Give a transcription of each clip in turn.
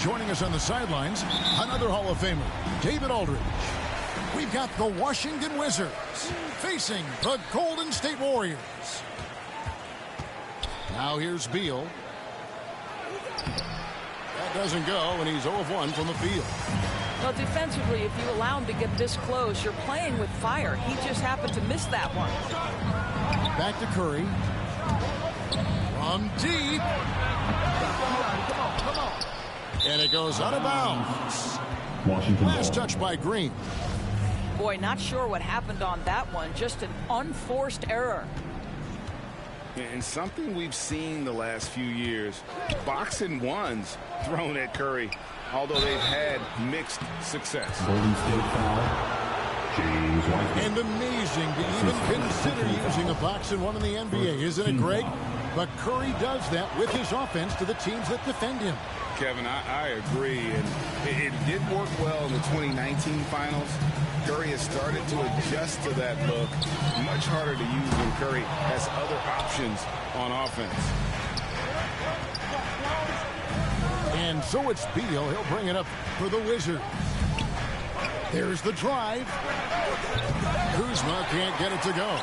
joining us on the sidelines, another Hall of Famer, David Aldridge. We've got the Washington Wizards facing the Golden State Warriors. Now here's Beal. That doesn't go, and he's 0 of 1 from the field. Well, defensively, if you allow him to get this close, you're playing with fire. He just happened to miss that one. Back to Curry. From deep. Come on. And it goes out of bounds. Washington Last ball. touch by Green. Boy, not sure what happened on that one. Just an unforced error. And something we've seen the last few years, boxing ones thrown at Curry, although they've had mixed success. Golden State foul. James Wiseman. And amazing to even consider using a boxing one in the NBA, isn't it, Greg? But Curry does that with his offense to the teams that defend him. Kevin, I agree, and it did work well in the 2019 finals. Curry has started to adjust to that look. Much harder to use when Curry has other options on offense. And so it's Beal. He'll bring it up for the Wizards. There's the drive. Kuzma can't get it to go.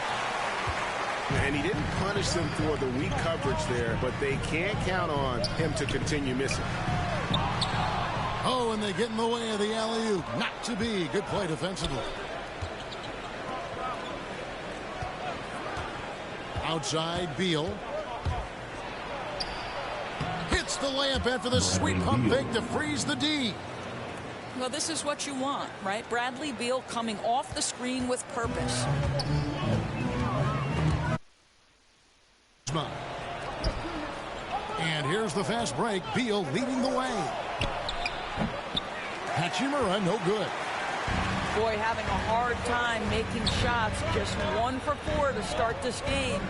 And he didn't punish them for the weak coverage there, but they can't count on him to continue missing. Oh, and they get in the way of the alley-oop. Not to be. Good play defensively. Outside, Beal. Hits the layup after the sweet pump fake to freeze the D. Well, this is what you want, right? Bradley Beal coming off the screen with purpose. And here's the fast break. Beal leading the way. Hachimura, no good. Boy, having a hard time making shots. Just 1 for 4 to start this game.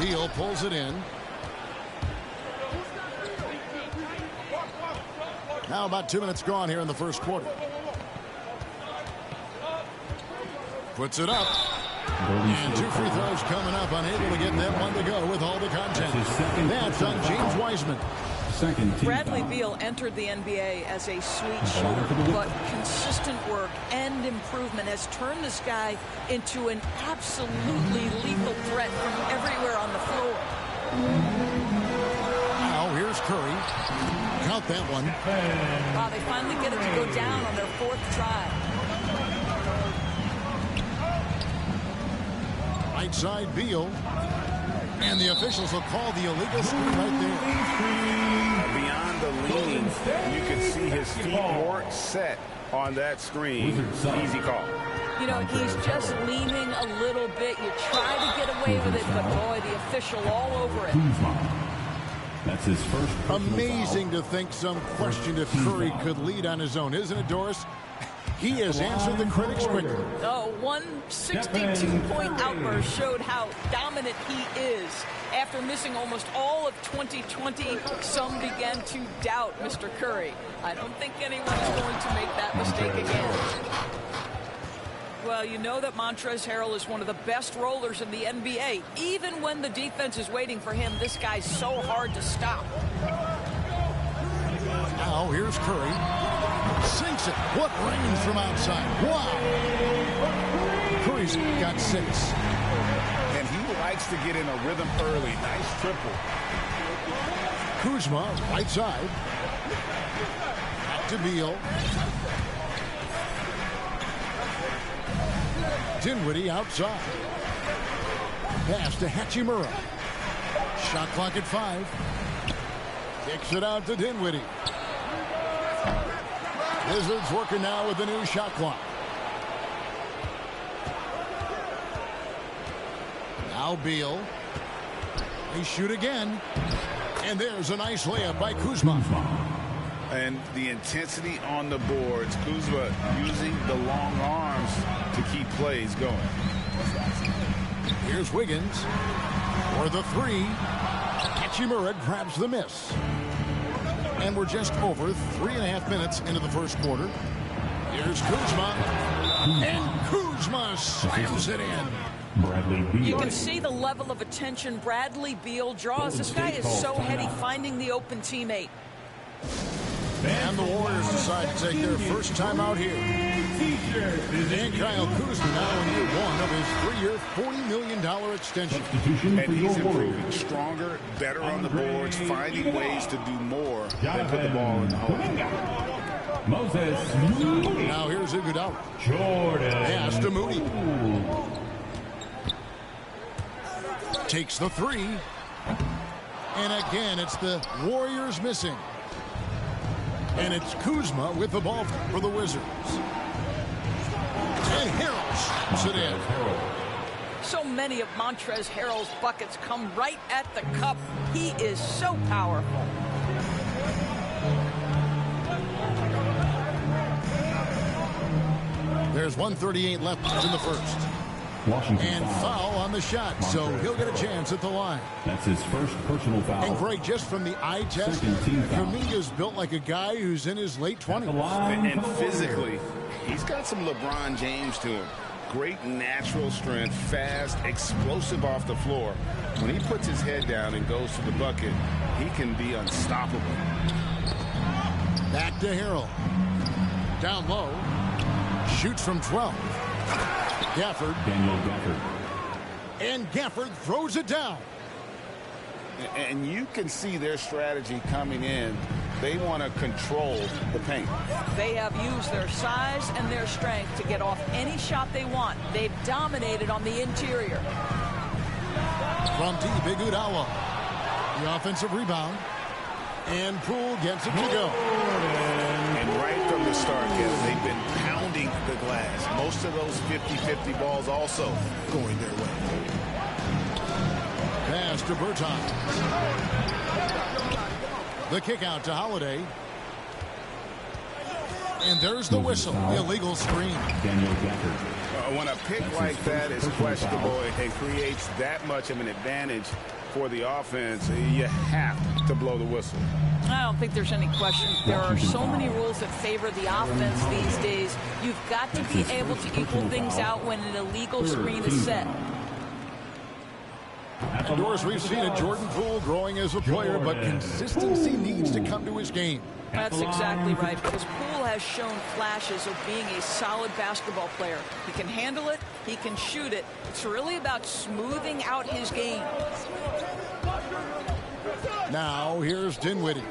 Beal pulls it in. Now about 2 minutes gone here in the first quarter. Puts it up. And 2 free throws coming up. Unable to get that one to go with all the content. That's on James Wiseman. Bradley Beal entered the NBA as a sweet shooter, but consistent work and improvement has turned this guy into an absolutely lethal threat from everywhere on the floor. Now here's Curry. Count that one. Wow, they finally get it to go down on their 4th try. Right side, Beal. And the officials will call the illegal screen right there. Beyond the leaning, you can see his feet more set on that screen. Easy call. You know, he's just leaning a little bit. You try to get away with it, but boy, the official all over it. That's his first. Amazing to think some questioned if Curry could lead on his own, isn't it, Doris? He has answered the critics quickly. Oh, one 62-point outburst showed how dominant he is. After missing almost all of 2020, some began to doubt Mr. Curry. I don't think anyone is going to make that mistake again. Well, you know that Montrezl Harrell is one of the best rollers in the NBA. Even when the defense is waiting for him, this guy's so hard to stop. Now here's Curry. Sinks it. What range from outside. Wow. Curry's got 6. And he likes to get in a rhythm early. Nice triple. Kuzma, right side. Back to Beal. Dinwiddie outside. Pass to Hachimura. Shot clock at 5. Kicks it out to Dinwiddie. Wizards working now with the new shot clock. Now Beal. They shoot again. And there's a nice layup by Kuzma. And the intensity on the boards. Kuzma using the long arms to keep plays going. Here's Wiggins for the 3. Hachimura grabs the miss. And we're just over 3.5 minutes into the first quarter. Here's Kuzma. And Kuzma slams it in. Bradley Beal. You can see the level of attention Bradley Beal draws. This guy is so heady finding the open teammate. And the Warriors decide to take their first time out here. And Kyle Kuzma now in year one of his 3-year, $40 million extension. And he's improving stronger, better on the boards, finding ways to do more than put the ball in the hole. Moses. Now here's Iguodala. Jordan. Pass to Moody. Takes the three. And again, it's the Warriors missing. And it's Kuzma with the ball for the Wizards. And Harrell shoots it in. So many of Montrezl Harrell's buckets come right at the cup. He is so powerful. There's 1:38 left in the first. Washington And foul on the shot, so he'll get a chance at the line. That's his first personal foul. And Greg, just from the eye test, Second team foul. Kuminga's built like a guy who's in his late 20s. And physically, he's got some LeBron James to him. Great natural strength, fast, explosive off the floor. When he puts his head down and goes to the bucket, he can be unstoppable. Back to Harrell. Down low. Shoots from 12. Gafford. Daniel Gafford. And Gafford throws it down. And you can see their strategy coming in. They want to control the paint. They have used their size and their strength to get off any shot they want. They've dominated on the interior. From deep, Iguodala. The offensive rebound. And Poole gets it to go. And right from the start, Kevin, they've been pounding the glass. Most of those 50-50 balls also going their way. Pass to Bertans. The kick out to Holiday. And there's the whistle. The illegal screen. Daniel Gafford. When a pick like that is questionable and creates that much of an advantage for the offense, you have to blow the whistle. I don't think there's any question. There are so many rules that favor the offense these days. You've got to be able to equal things out when an illegal screen is set. And Doris, we've seen it. Jordan Poole growing as a player, but consistency needs to come to his game. That's exactly right, because Poole has shown flashes of being a solid basketball player. He can handle it, he can shoot it. It's really about smoothing out his game. Now here's Dinwiddie.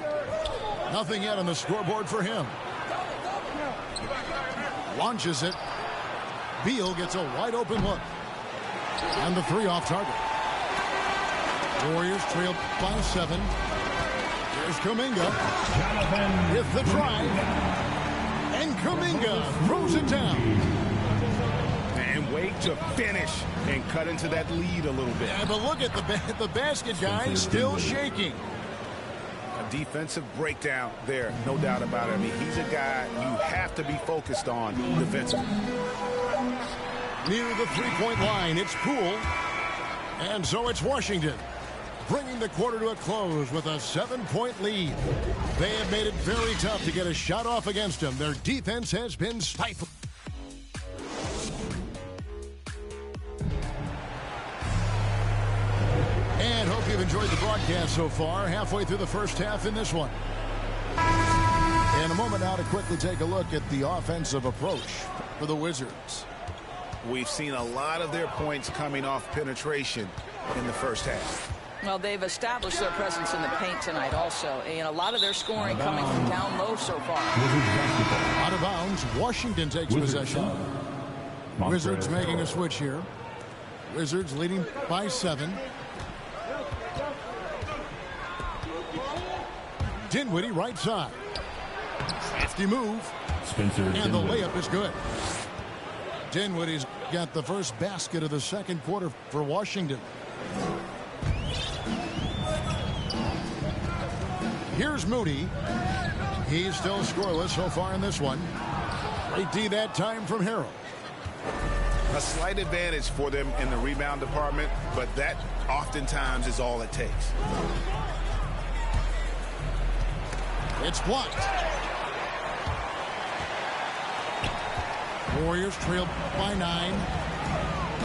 Nothing yet on the scoreboard for him. Launches it. Beal gets a wide open look. And the three off target. Warriors trail by 7. Here's Kuminga with the drive. And Kuminga throws it down. And wait to finish and cut into that lead a little bit. Yeah, but look at the basket guy still shaking. A defensive breakdown there, no doubt about it. I mean, he's a guy you have to be focused on defensively. Near the three-point line, it's Poole. And so it's Washington, bringing the quarter to a close with a 7-point lead. They have made it very tough to get a shot off against them. Their defense has been stifled. And hope you've enjoyed the broadcast so far. Halfway through the first half in this one. In a moment now to quickly take a look at the offensive approach for the Wizards. We've seen a lot of their points coming off penetration in the first half. Well, they've established their presence in the paint tonight also. And a lot of their scoring coming from down low so far. Out of bounds, Washington takes possession. Wizards making a switch here. Wizards leading by 7. Dinwiddie right side. Hefty move. Spencer And the Dinwiddie. layup is good. Dinwiddie's got the first basket of the second quarter for Washington. Here's Moody. He's still scoreless so far in this one. Great D that time from Harrell. A slight advantage for them in the rebound department, but that oftentimes is all it takes. It's blocked. Warriors trail by 9.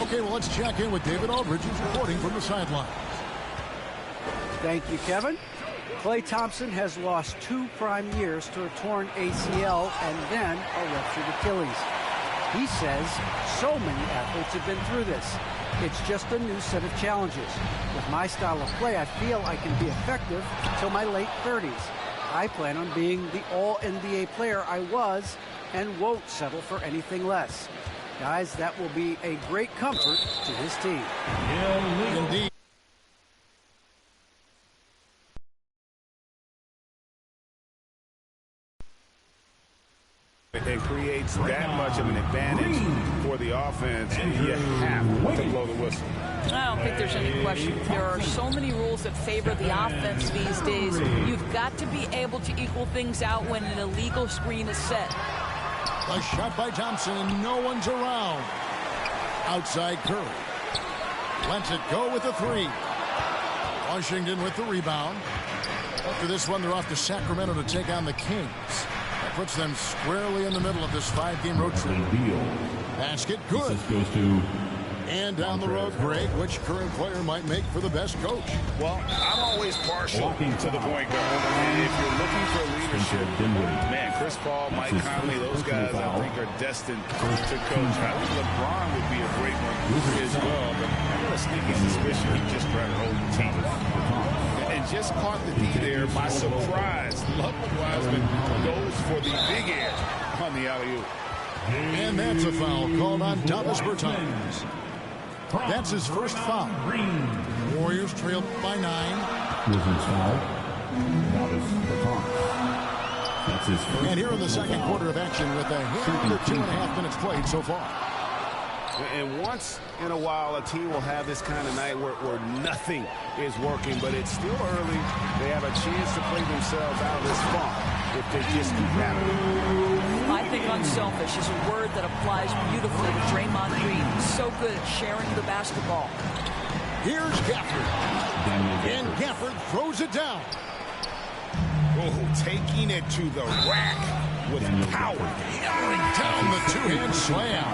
Okay, well, let's check in with David Aldridge, who's reporting from the sideline. Thank you, Kevin. Klay Thompson has lost 2 prime years to a torn ACL and then a ruptured Achilles. He says so many athletes have been through this. It's just a new set of challenges. With my style of play, I feel I can be effective till my late 30s. I plan on being the all-NBA player I was and won't settle for anything less. Guys, that will be a great comfort to his team. Indeed. It creates that much of an advantage for the offense, and you have to blow the whistle. I don't think there's any question. There are so many rules that favor the offense these days. You've got to be able to equal things out when an illegal screen is set. A shot by Thompson, and no one's around. Outside Curry. Lets it go with the 3. Washington with the rebound. After this one, they're off to Sacramento to take on the Kings. That puts them squarely in the middle of this 5-game road trip. Basket good. This goes to And down the road, Greg, which current player might make for the best coach? Well, I'm always partial to the point guard. And if you're looking for leadership, man, Chris Paul, Mike Conley, those guys I think are destined to coach. I think LeBron would be a great one as well. But I got a sneaky suspicion he just tried to hold the team. And just caught the D there by surprise. Ludwig Wiseman goes for the big air on the alley-oop. And that's a foul called on Davis Bertans. That's his first foul. Warriors trailed by 9. Wizards foul. Davis Bertans. That's his first. And here in the second quarter of action with a hit under 2.5 minutes played so far. And once in a while, a team will have this kind of night where nothing is working, but it's still early. They have a chance to play themselves out of this funk if they just keep battling. I think unselfish is a word that applies beautifully to Draymond Green. He's so good at sharing the basketball. Here's Gafford. And Gafford throws it down. Oh, taking it to the rack with power. Hammering down the two-hand slam.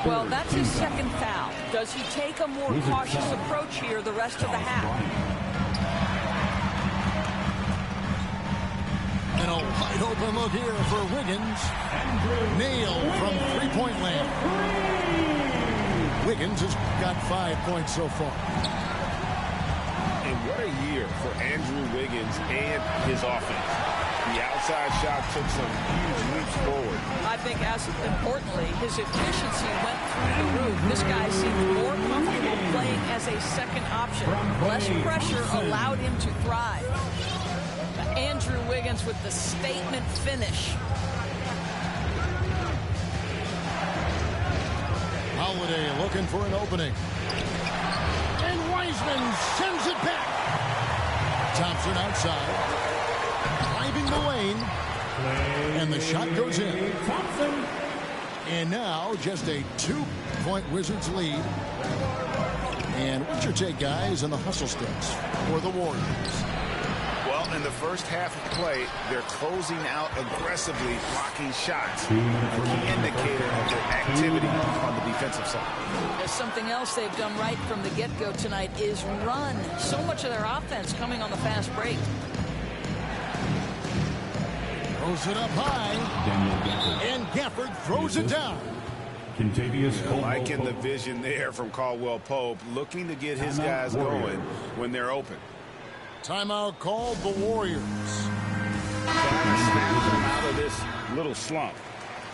Well, that's his second foul. Does he take a more cautious approach here the rest of the half? And a wide open look here for Wiggins. Nailed from three-point land. Wiggins has got 5 points so far. And what a year for Andrew Wiggins and his offense. The outside shot took some huge leaps forward. I think as importantly, his efficiency went through the roof. This guy seemed more comfortable playing as a second option. Less pressure allowed him to thrive. Andrew Wiggins with the statement finish. Holiday looking for an opening. And Wiseman sends it back. Thompson outside. Driving the lane. And the shot goes in. And now just a 2-point Wizards lead. And what's your take, guys, on the hustle sticks for the Warriors? Well, in the first half of play, they're closing out aggressively, blocking shots. A key indicator of their activity on the defensive side. There's something else they've done right from the get-go tonight is run. So much of their offense coming on the fast break. Throws it up high. And Gafford throws it down. Liking the vision there from Caldwell Pope, looking to get his guys going when they're open. Timeout called the Warriors. Trying to snap them out of this little slump.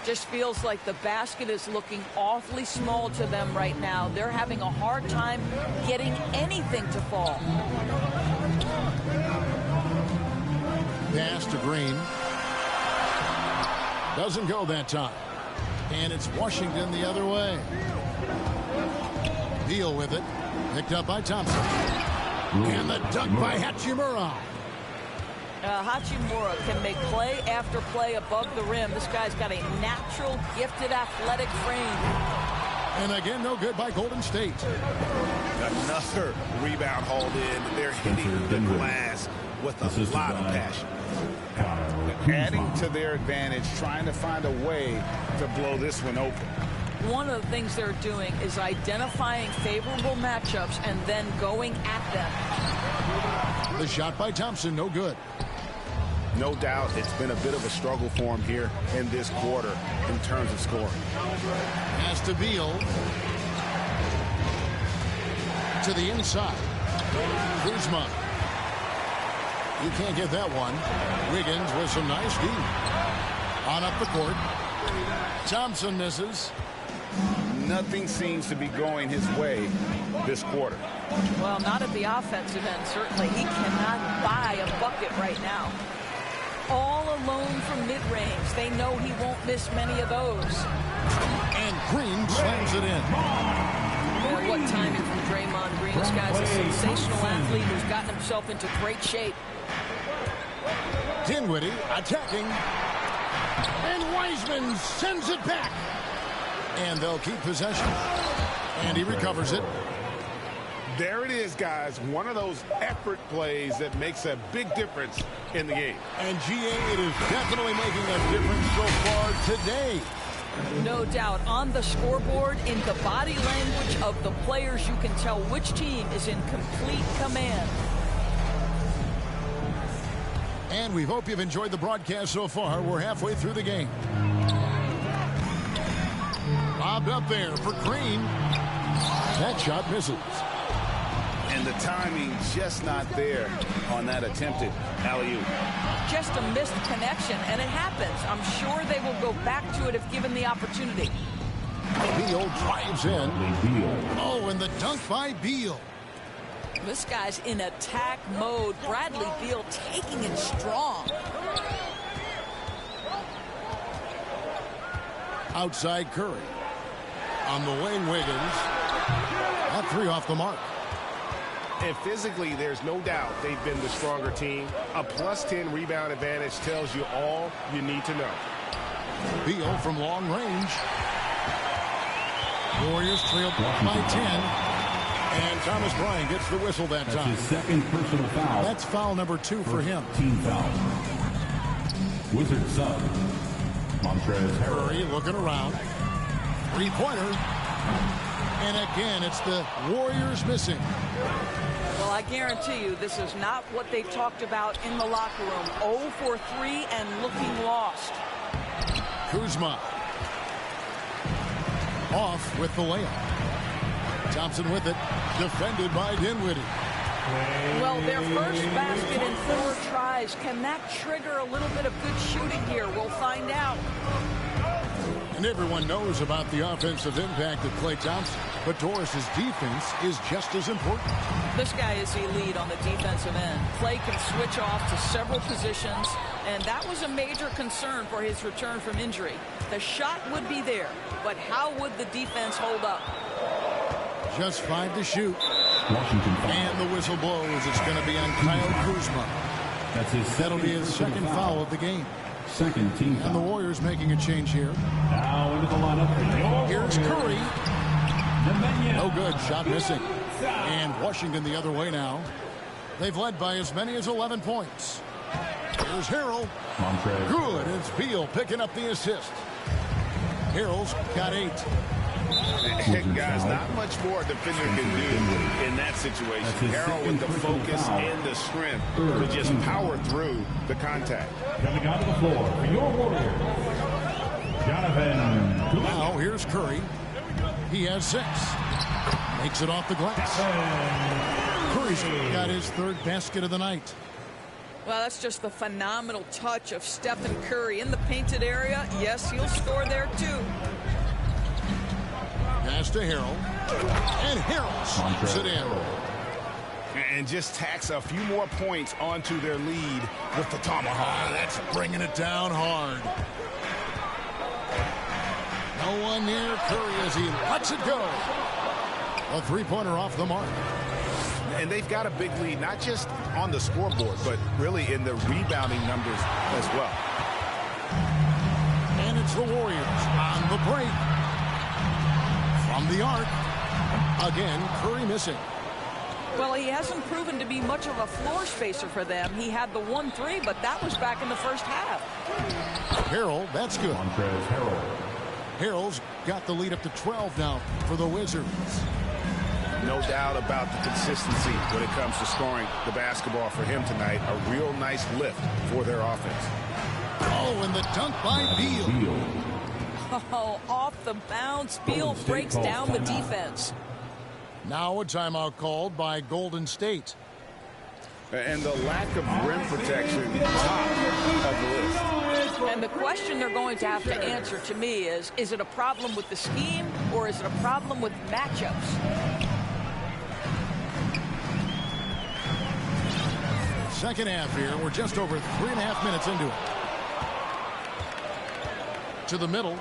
Just feels like the basket is looking awfully small to them right now. They're having a hard time getting anything to fall. Pass to Green. Doesn't go that time. And it's Washington the other way. Deal with it. Picked up by Thompson. And the dunk by Hachimura. Hachimura can make play after play above the rim. This guy's got a natural, gifted, athletic frame. And again, no good by Golden State. Another rebound hauled in. They're hitting the glass with a lot of passion. Adding to their advantage, trying to find a way to blow this one open. one of the things they're doing is identifying favorable matchups and then going at them. The shot by Thompson, no good. No doubt it's been a bit of a struggle for him here in this quarter in terms of scoring. Pass to Beal. To the inside. Kuzma. He can't get that one. Wiggins with some nice D. On up the court. Thompson misses. Nothing seems to be going his way this quarter. Well, not at the offensive end, certainly. He cannot buy a bucket right now. All alone from mid-range. They know he won't miss many of those. And Green slams it in. Boy, what timing from Draymond Green. This guy's a sensational athlete who's gotten himself into great shape. Dinwiddie attacking. And Wiseman sends it back. And they'll keep possession. And he recovers it. There it is, guys. One of those effort plays that makes a big difference in the game. And GA, it is definitely making a difference so far today. No doubt. On the scoreboard, in the body language of the players, you can tell which team is in complete command. And we hope you've enjoyed the broadcast so far. We're halfway through the game. Lobbed up there for Green. That shot misses. And the timing just not there on that attempted alley-oop. Just a missed connection, and it happens. I'm sure they will go back to it if given the opportunity. Beal drives in. Oh, and the dunk by Beal. This guy's in attack mode. Bradley Beal taking it strong. Outside Curry. On the wing, Wiggins. That three off the mark. And physically, there's no doubt they've been the stronger team. A +10 rebound advantage tells you all you need to know. Beal from long range. Warriors trail by 10. And Thomas Bryant gets the whistle that time. That's his second personal foul. That's foul number 2 for him. Team foul. Wizards sub. Montrezl Harrell. Curry looking around. Three-pointer. And again, it's the Warriors missing. Well, I guarantee you this is not what they've talked about in the locker room. 0 for 3 and looking lost. Kuzma. Off with the layup. Thompson with it. Defended by Dinwiddie. Well, their first basket in 4 tries. Can that trigger a little bit of good shooting here? We'll find out. And everyone knows about the offensive impact of Klay Thompson. But Doris's defense is just as important. This guy is elite on the defensive end. Klay can switch off to several positions, and that was a major concern for his return from injury. The shot would be there, but how would the defense hold up? Just 5 to shoot. Washington foul. And the whistle blows. It's going to be on Kyle Kuzma. That's his That'll be his second foul of the game. Second team foul. And the Warriors making a change here. Now into the lineup. Here's Curry. Nemanja. No good. Shot missing. And Washington the other way now. They've led by as many as 11 points. Here's Harrell. Montrezl. Good. It's Beal picking up the assist. Harrell's got 8. Guys, not much more a defender can do in that situation. Harrell with the focus and the strength to just power through the contact. Coming onto the floor for your Warriors, Jonathan. Now here's Curry. He has 6. Makes it off the glass. Curry's got his 3rd basket of the night. Well, that's just the phenomenal touch of Stephen Curry in the painted area. Yes, he'll score there, too. Pass to Harrell. And Harrell slams it in. And just tacks a few more points onto their lead with the tomahawk. That's bringing it down hard. No one near Curry as he lets it go. A 3-pointer off the mark. And they've got a big lead, not just on the scoreboard, but really in the rebounding numbers as well. And it's the Warriors on the break. From the arc. Again, Curry missing. Well, he hasn't proven to be much of a floor spacer for them. He had the 1-3, but that was back in the first half. Harrell, that's good. Montrezl Harrell. Harrell's got the lead up to 12 now for the Wizards. No doubt about the consistency when it comes to scoring the basketball for him tonight. A real nice lift for their offense. Oh, and the dunk by Beal. Oh, off the bounce. Beal breaks down the defense. Now a timeout called by Golden State. And the lack of rim protection, top of the list. And the question they're going to have to answer to me is it a problem with the scheme or is it a problem with matchups? Second half here. We're just over 3.5 minutes into it. To the middle.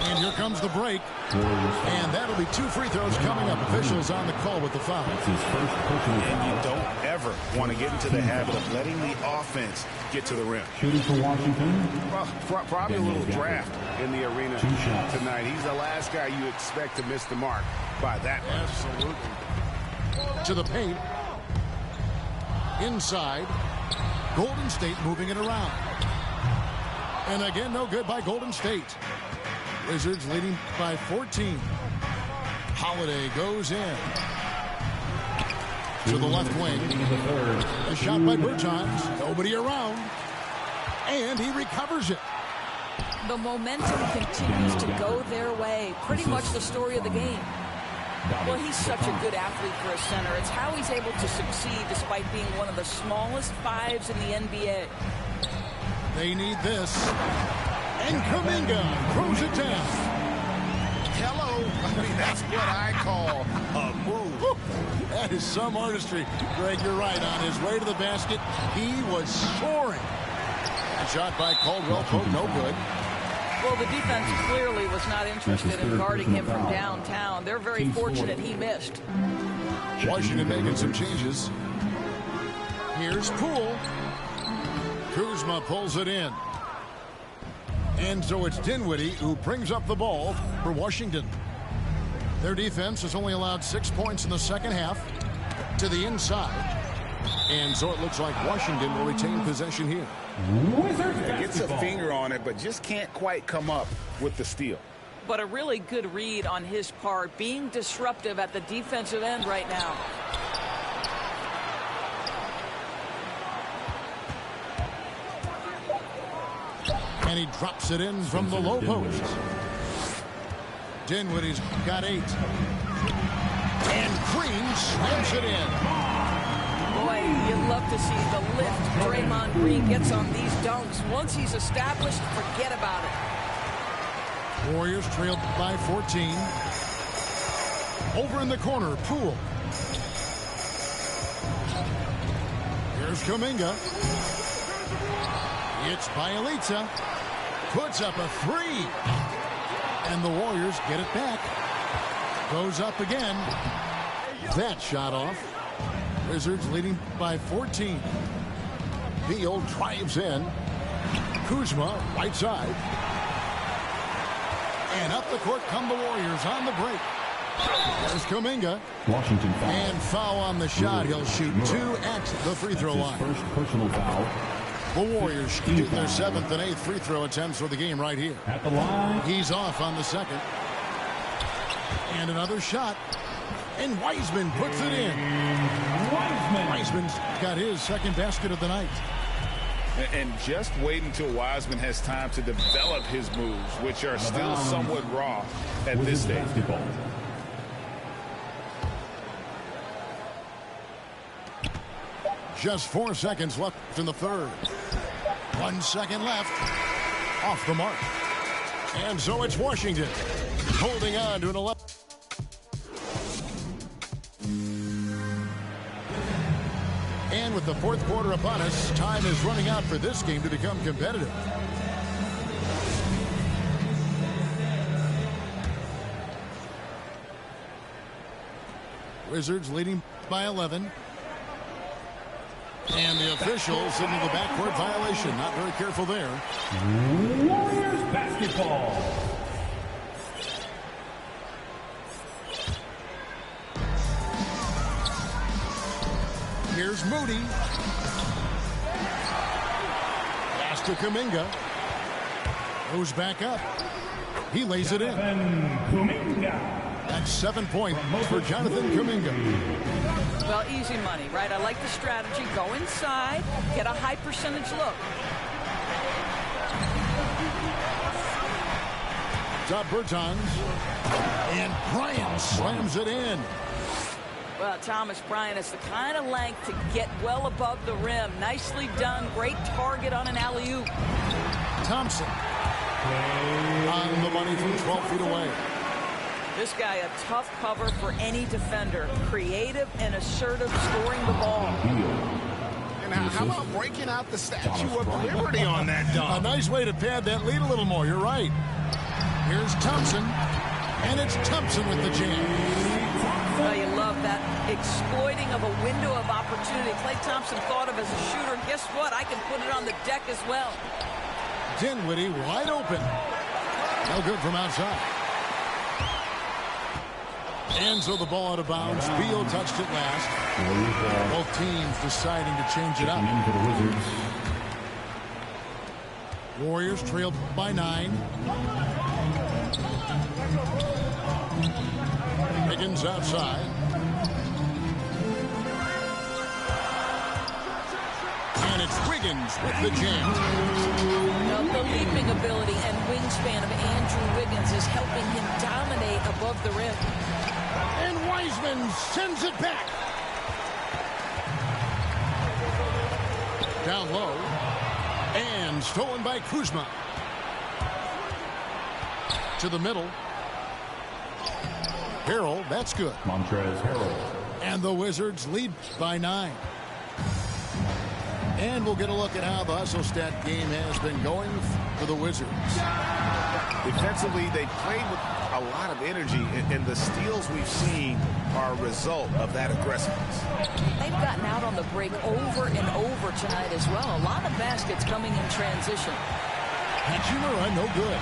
And here comes the break. And that'll be 2 free throws coming up. Officials on the call with the foul. And you don't ever want to get into the habit of letting the offense get to the rim. Shooting for Washington. Well, probably a little draft in the arena tonight. He's the last guy you expect to miss the mark by that much. Absolutely. To the paint. Inside. Golden State moving it around. And again, no good by Golden State. Wizards leading by 14. Holiday goes in. To the left wing. A shot by Bertans. Nobody around. And he recovers it. The momentum continues to go their way. Pretty much the story of the game. Well, he's such a good athlete for a center. It's how he's able to succeed despite being one of the smallest fives in the NBA. They need this. And Kuminga throws it down. Hello. I mean, that's what I call a move. That is some artistry. Greg, you're right. On his way to the basket, he was soaring. A shot by Caldwell Pope, no good. Well, the defense clearly was not interested in guarding him from downtown. They're very fortunate he missed. Washington making some changes. Here's Poole. Kuzma pulls it in. And so it's Dinwiddie who brings up the ball for Washington. Their defense has only allowed 6 points in the second half. To the inside. And so it looks like Washington will retain possession here. Gets a finger on it, but just can't quite come up with the steal. But a really good read on his part, being disruptive at the defensive end right now. And he drops it in from the low post. Dinwiddie's got 8. And Green slams it in. Boy, you'd love to see the lift Draymond Green gets on these dunks. Once he's established, forget about it. Warriors trailed by 14. Over in the corner, Poole. Here's Kuminga. It's Bjelica. Puts up a 3. And the Warriors get it back. Goes up again. That shot off. Wizards leading by 14. Beal drives in. Kuzma, right side. And up the court come the Warriors on the break. There's Kuminga. Washington foul. And foul on the shot. He'll shoot 2 at the free throw line. First personal foul. The Warriors shoot their 7th and 8th free throw attempts for the game right here. At the line. He's off on the second. And another shot. And Wiseman puts it in. Wiseman's got his second basket of the night. And just wait until Wiseman has time to develop his moves, which are still somewhat raw at this stage. Basketball. Just 4 seconds left in the third. 1 second left. Off the mark. And so it's Washington holding on to an 11. And with the fourth quarter upon us, time is running out for this game to become competitive. Wizards leading by 11. And the officials into the backcourt violation. Not very careful there. Warriors basketball. Here's Moody. Pass to Kuminga. Goes back up. He lays it in. Kuminga. That's 7 points for Jonathan Kuminga. Well, easy money, right? I like the strategy. Go inside, get a high percentage look. Top Bertans. And Bryant slams it in. Well, Thomas Bryant has the kind of length to get well above the rim. Nicely done. Great target on an alley-oop. Thompson. On the money from 12 feet away. This guy, a tough cover for any defender. Creative and assertive, scoring the ball. And how about breaking out the Statue of Liberty on that A dunk? nice way to pad that lead a little more. You're right. Here's Thompson. And it's Thompson with the jam. Well, you love that exploiting of a window of opportunity. Klay Thompson thought of as a shooter. Guess what? I can put it on the deck as well. Dinwiddie wide open. No good from outside. And so the ball out of bounds. Beal touched it last. Both teams deciding to change it up. In for the Wizards. Warriors trailed by 9. Higgins outside. And it's Wiggins with the jam. Now, the leaping ability and wingspan of Andrew Wiggins is helping him dominate above the rim. And Wiseman sends it back. Down low. And stolen by Kuzma. To the middle. Harrell, that's good. Montrezl Harrell. And the Wizards lead by 9. And we'll get a look at how the hustle stat game has been going for the Wizards. Defensively, they played with a lot of energy, and the steals we've seen are a result of that aggressiveness. They've gotten out on the break over and over tonight as well. A lot of baskets coming in transition. Hachimura, no good.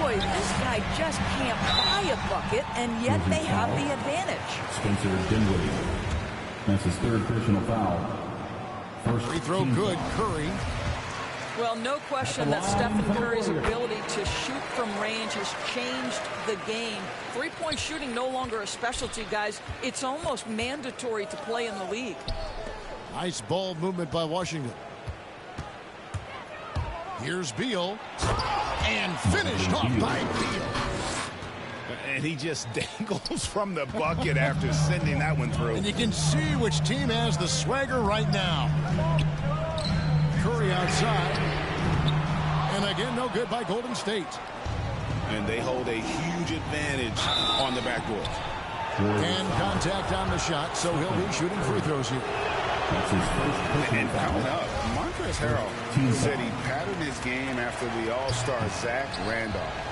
Boy, this guy just can't buy a bucket, and yet they have the advantage. Spencer Dinwiddie. That's his third personal foul. First Free throw team good. foul. Curry. Well, no question that Stephen Curry's ability to shoot from range has changed the game. Three-point shooting no longer a specialty, guys. It's almost mandatory to play in the league. Nice ball movement by Washington. Here's Beal. And finished off by Beal. And he just dangles from the bucket after sending that one through. And you can see which team has the swagger right now. Curry outside. And again, no good by Golden State. And they hold a huge advantage on the backboard. And contact on the shot, so he'll be shooting free throws here. That's his first personal And foul. coming up, Montrezl Harrell said he patterned his game after the All-Star Zach Randolph.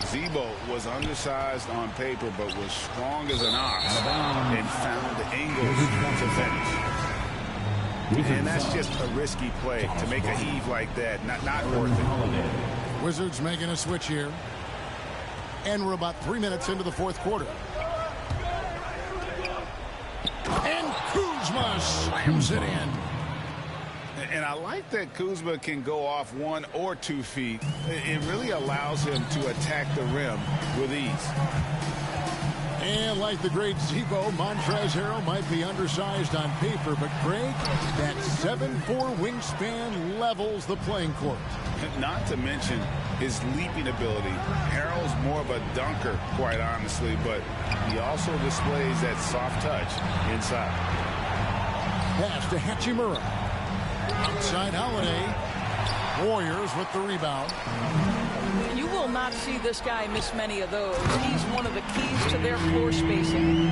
Zebo was undersized on paper, but was strong as an ox and found angles to finish. And that's just a risky play to make a heave like that. Not worth it. Wizards making a switch here. And we're about 3 minutes into the fourth quarter. And Kuzma slams it in. And I like that Kuzma can go off 1 or 2 feet. It really allows him to attack the rim with ease. And like the great Zebo, Montrezl Harrell might be undersized on paper, but Craig, that 7'4" wingspan levels the playing court. Not to mention his leaping ability. Harrell's more of a dunker, quite honestly, but he also displays that soft touch inside. Pass to Hachimura. Outside Holiday. Warriors with the rebound. You will not see this guy miss many of those. He's one of the keys to their floor spacing.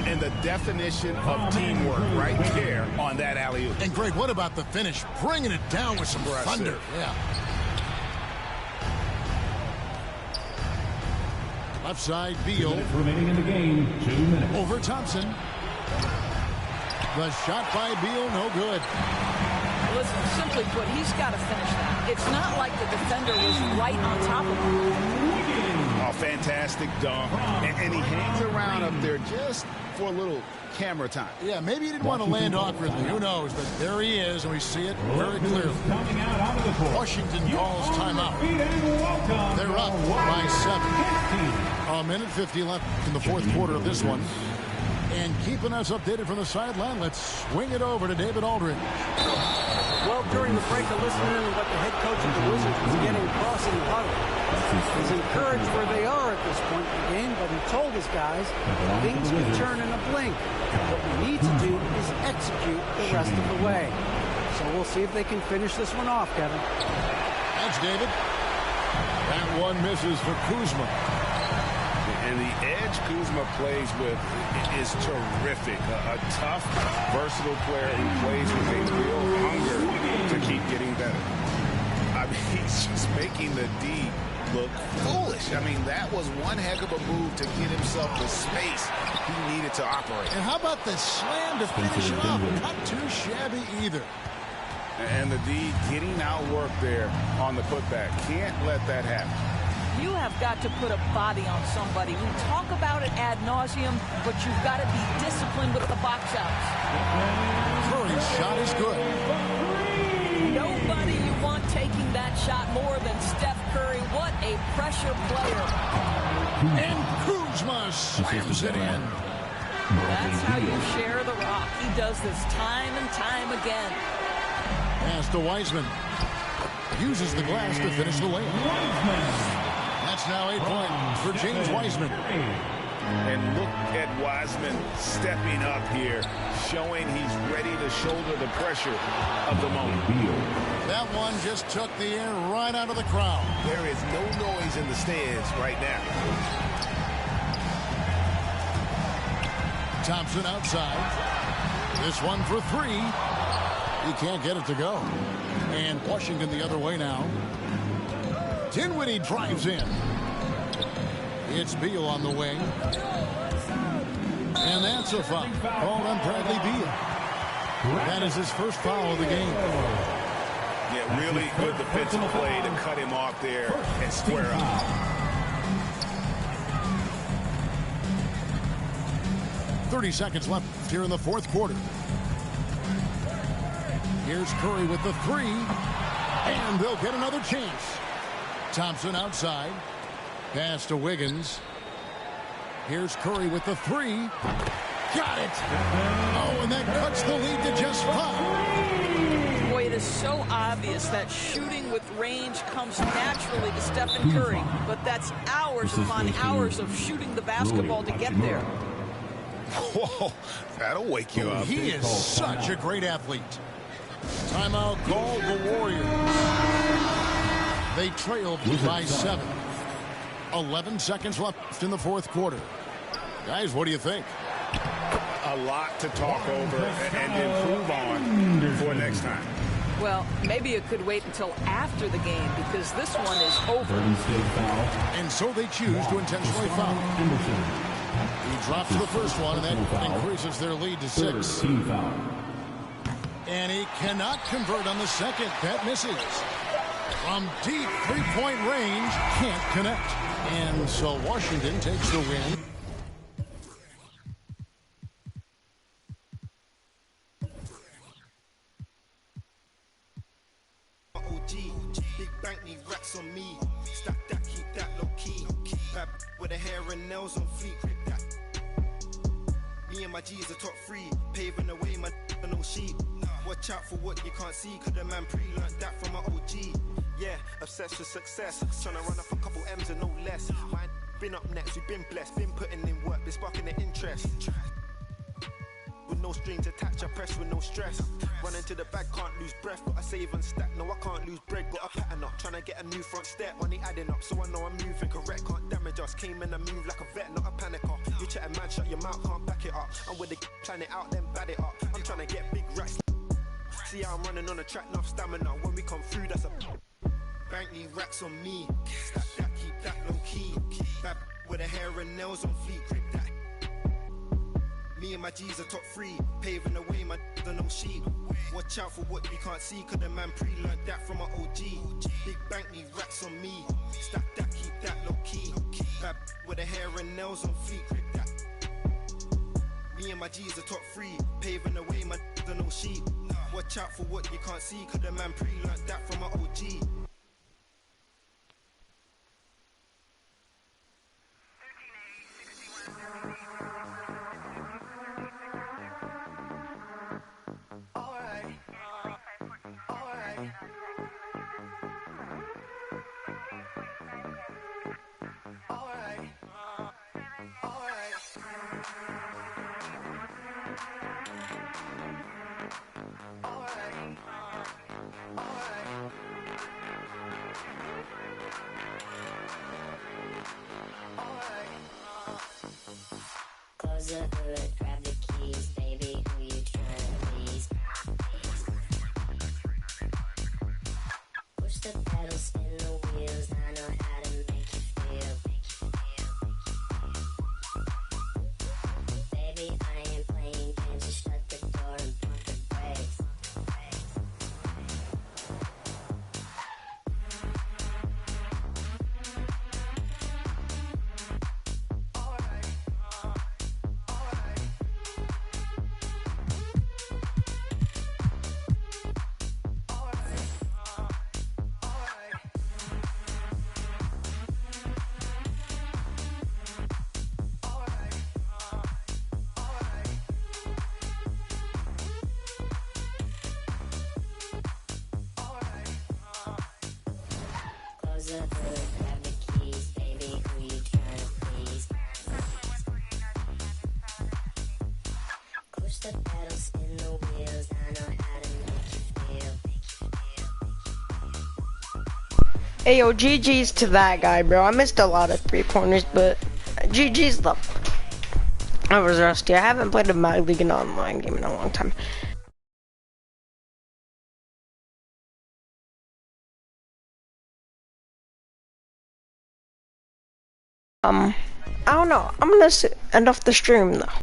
And the definition of teamwork right there on that alley-oop. And Greg, what about the finish? Bringing it down with some thunder. Yeah. Left side, Beal. 2 minutes remaining in the game. 2 minutes. Over Thompson. The shot by Beal, no good. Listen, simply put, he's got to finish that. It's not like the defender was right on top of him. A fantastic dunk. And he hangs around up there just for a little camera time. Yeah, maybe he didn't want to land awkwardly. Who knows? But there he is, and we see it very clearly. Washington calls timeout. They're up by 7. A minute 50 left in the fourth quarter of this one. And keeping us updated from the sideline, let's swing it over to David Aldridge. Well, during the break, I listened in to what the head coach of the Wizards was getting across in the huddle. He's encouraged where they are at this point in the game, but he told his guys things can turn in a blink. What we need to do is execute the rest of the way. So we'll see if they can finish this one off, Kevin. Thanks, David. That one misses for Kuzma. And the edge Kuzma plays with is terrific. A tough, versatile player who plays with a real hunger to keep getting better. I mean, he's just making the D look foolish. I mean, that was one heck of a move to get himself the space he needed to operate. And how about the slam to finish it off? Not too shabby either. And the D getting outworked there on the putback. Can't let that happen. You have got to put a body on somebody. We talk about it ad nauseum, but you've got to be disciplined with the box outs. Curry's shot is good. Nobody you want taking that shot more than Steph Curry. What a pressure player. And Kuzma slams it in. That's how you share the rock. He does this time and time again. Pass to Wiseman. Uses the glass to finish the layup. That's now 8 points for James Wiseman. And look at Wiseman stepping up here, showing he's ready to shoulder the pressure of the moment. That one just took the air right out of the crowd. There is no noise in the stands right now. Thompson outside. This one for 3. He can't get it to go. And Washington the other way now. Dinwiddie drives in. It's Beal on the wing. And that's a foul called on Bradley Beal. That is his first foul of the game. Yeah, really good defensive play to cut him off there and square up. .30 left here in the fourth quarter. Here's Curry with the 3. And they'll get another chance. Thompson outside. Pass to Wiggins. Here's Curry with the 3. Got it. Oh, and that cuts the lead to just 5. Boy, it is so obvious that shooting with range comes naturally to Stephen Curry. But that's hours upon hours of shooting the basketball to get there. Whoa, that'll wake you up. He is such a great athlete. Timeout called the Warriors. They trailed by 7. 11 seconds left in the fourth quarter. Guys, what do you think? A lot to talk over and improve on for next time. Well, maybe it could wait until after the game because this one is over. And so they choose to intentionally foul. He drops the first one, and that increases their lead to 6. And he cannot convert on the second. That misses. From deep three-point range, can't connect. And so Washington takes the win. Big bank need racks on me. Stack that, keep that low key. Bad with the hair and nails on fleek. Me and my G's are top 3, paving the way, my no sheep. Watch out for what you can't see, cause the man pre-learned that from my OG. Yeah, obsessed with success, trying to run off a couple M's and no less. Mine been up next, we've been blessed, been putting in work, been sparking the interest. With no strings attached, I press with no stress. Running to the bag, can't lose breath, gotta save and stack. No, I can't lose bread, got a pattern up. Trying to get a new front step, money adding up, so I know I'm moving correct. Can't damage us, came in and move like a vet, not a panicker. You chatting mad, shut your mouth, can't back it up. I'm with the plan it out, then bad it up. I'm trying to get big racks. See how I'm running on the track, enough stamina. When we come through, that's a bank need racks on me. Stack that, keep that low key. Bad with the hair and nails on fleek. Grip that. Me and my G's are top 3, paving the way, my than no sheep. Watch out for what you can't see, cause the man pre-learned that from an OG. Big bank need racks on me. Stack that, keep that low key. Bad with the hair and nails on fleek, grip that. Me and my G's are top 3, paving the way, my than no sheep. Watch out for what you can't see, cause the man pre-learned that from an OG. Close the hood, grab the keys, baby, who you tryna please? Push the pedal, spin the wheels, I know how to make you feel. Baby, I ain't playing games, just shut the door and pump the brakes. Close the hood, grab the keys, baby, who you tryna please? Push the pedal, spin the wheels, I know how to make you feel. Hey yo, GG's to that guy, bro. I missed a lot of 3-pointers, but GG's though. I was rusty. I haven't played a Mag League and online game in a long time. I don't know. I'm gonna end off the stream though.